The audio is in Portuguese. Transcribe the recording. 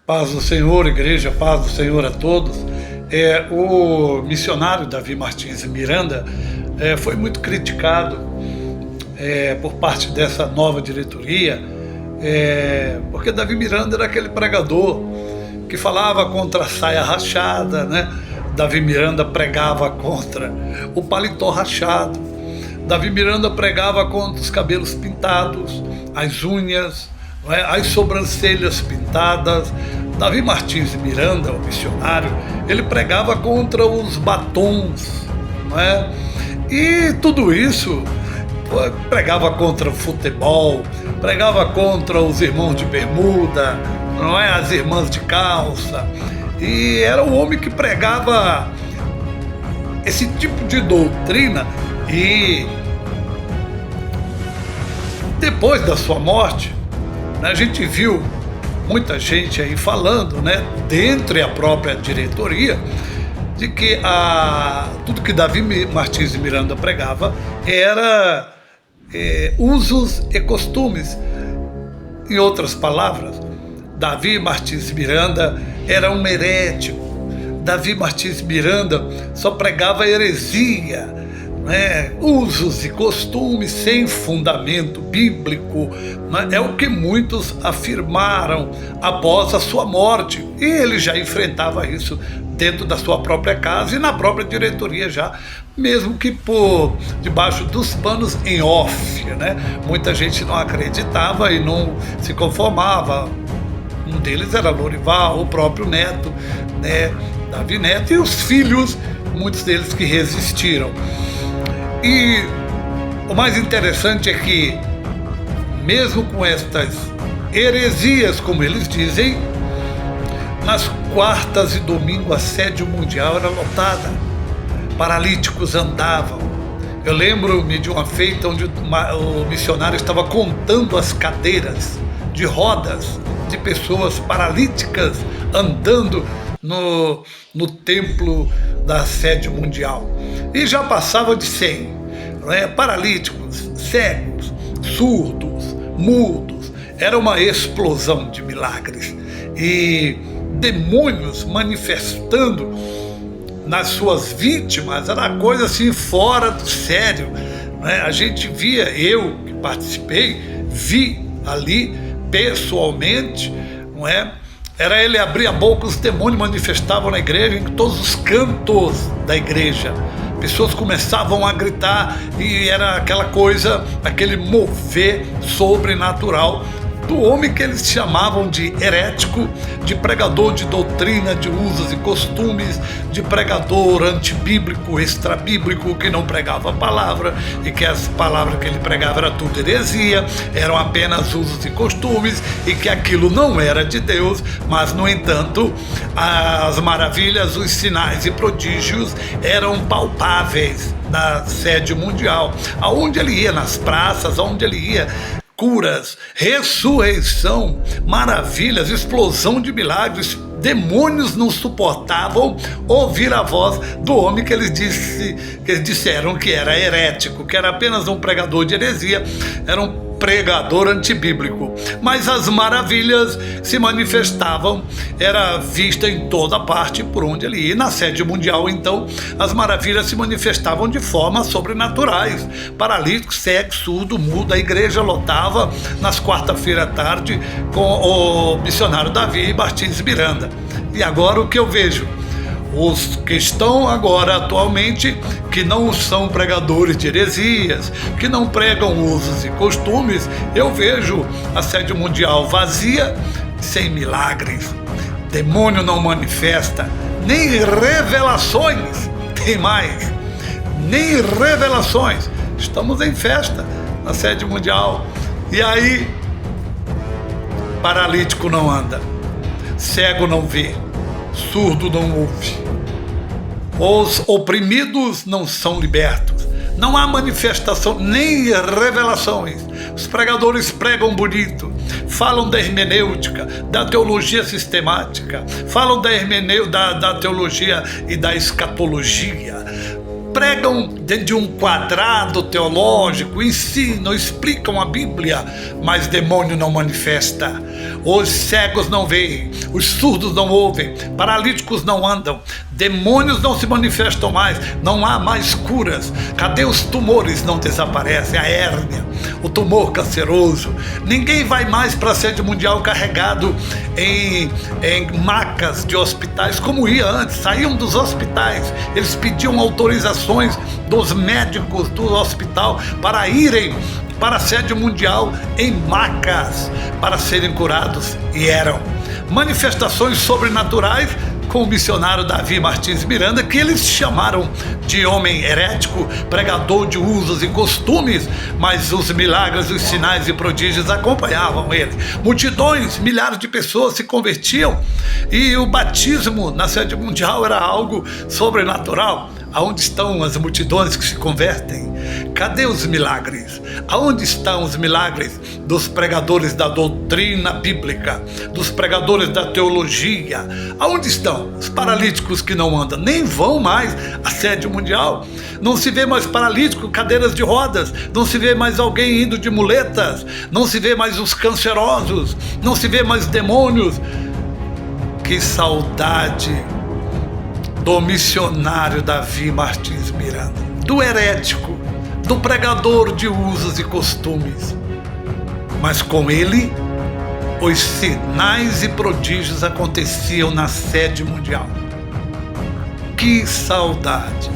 Paz do Senhor, igreja, paz do Senhor a todos. O missionário Davi Martins Miranda foi muito criticado por parte dessa nova diretoria, porque Davi Miranda era aquele pregador que falava contra a saia rachada, né? Davi Miranda pregava contra o paletó rachado. Davi Miranda pregava contra os cabelos pintados, as unhas, as sobrancelhas pintadas. Davi Martins Miranda, o missionário, ele pregava contra os batons, não é? E tudo isso, pregava contra o futebol, pregava contra os irmãos de bermuda, não é? As irmãs de calça. E era o homem que pregava esse tipo de doutrina. E depois da sua morte, a gente viu muita gente aí falando, né, dentre a própria diretoria, de que tudo que Davi Martins de Miranda pregava era usos e costumes. Em outras palavras, Davi Martins Miranda era um herético. Davi Martins Miranda só pregava heresia, né? Usos e costumes sem fundamento bíblico, né? É o que muitos afirmaram após a sua morte. E ele já enfrentava isso dentro da sua própria casa e na própria diretoria já, mesmo que por debaixo dos panos em off, né? Muita gente não acreditava e não se conformava. Um deles era Lorival, o próprio Neto, né? Davi Neto, e os filhos, muitos deles que resistiram. E o mais interessante é que, mesmo com estas heresias, como eles dizem, nas quartas e domingo a sede mundial era lotada, paralíticos andavam. Eu lembro-me de uma feita onde o missionário estava contando as cadeiras de rodas de pessoas paralíticas andando no templo da sede mundial. E já passava de 100, né? Paralíticos, cegos, surdos, mudos. Era uma explosão de milagres. E demônios manifestando nas suas vítimas, era coisa assim fora do sério, né? A gente via, eu que participei, vi ali pessoalmente, não é? Era ele abrir a boca, os demônios manifestavam na igreja, em todos os cantos da igreja. Pessoas começavam a gritar e era aquela coisa, aquele mover sobrenatural do homem que eles chamavam de herético, de pregador de doutrina, de usos e costumes, de pregador antibíblico, extrabíblico, que não pregava a palavra e que as palavras que ele pregava era tudo heresia, eram apenas usos e costumes e que aquilo não era de Deus, mas no entanto as maravilhas, os sinais e prodígios eram palpáveis na sede mundial, aonde ele ia, nas praças, aonde ele ia, curas, ressurreição, maravilhas, explosão de milagres. Demônios não suportavam ouvir a voz do homem que eles disseram que era herético, que era apenas um pregador de heresia, era um pregador antibíblico. Mas as maravilhas se manifestavam, era vista em toda parte por onde ele ia. Na sede mundial, então, as maravilhas se manifestavam de formas sobrenaturais. Paralítico, cego, surdo, mudo. A igreja lotava nas quarta-feiras à tarde com o missionário Davi Martins Miranda. E agora o que eu vejo? Os que estão agora atualmente, que não são pregadores de heresias, que não pregam usos e costumes, eu vejo a sede mundial vazia, sem milagres. Demônio não manifesta, nem revelações tem mais, nem revelações. Estamos em festa na sede mundial. E aí, paralítico não anda, cego não vê, surdo não ouve. Os oprimidos não são libertos. Não há manifestação nem revelações. Os pregadores pregam bonito, falam da hermenêutica, da teologia sistemática, falam da teologia e da escatologia, pregam dentro de um quadrado teológico, ensinam, explicam a Bíblia, mas demônio não manifesta. Os cegos não veem, os surdos não ouvem, paralíticos não andam, demônios não se manifestam mais, não há mais curas. Cadê os tumores? Não desaparecem, a hérnia, o tumor canceroso. Ninguém vai mais para a sede mundial carregado em macas de hospitais como ia antes. Saíam dos hospitais, eles pediam autorizações dos médicos do hospital para irem para a sede mundial em macas para serem curados, e eram manifestações sobrenaturais com o missionário Davi Martins Miranda, que eles chamaram de homem herético, pregador de usos e costumes, mas os milagres, os sinais e prodígios acompanhavam ele. Multidões, milhares de pessoas se convertiam, e o batismo na sede mundial era algo sobrenatural. Aonde estão as multidões que se convertem? Cadê os milagres? Aonde estão os milagres dos pregadores da doutrina bíblica, dos pregadores da teologia? Aonde estão os paralíticos que não andam? Nem vão mais à sede mundial. Não se vê mais paralítico, cadeiras de rodas. Não se vê mais alguém indo de muletas. Não se vê mais os cancerosos. Não se vê mais demônios. Que saudade do missionário Davi Martins Miranda, do herético, do pregador de usos e costumes. Mas com ele, os sinais e prodígios aconteciam na sede mundial. Que saudade!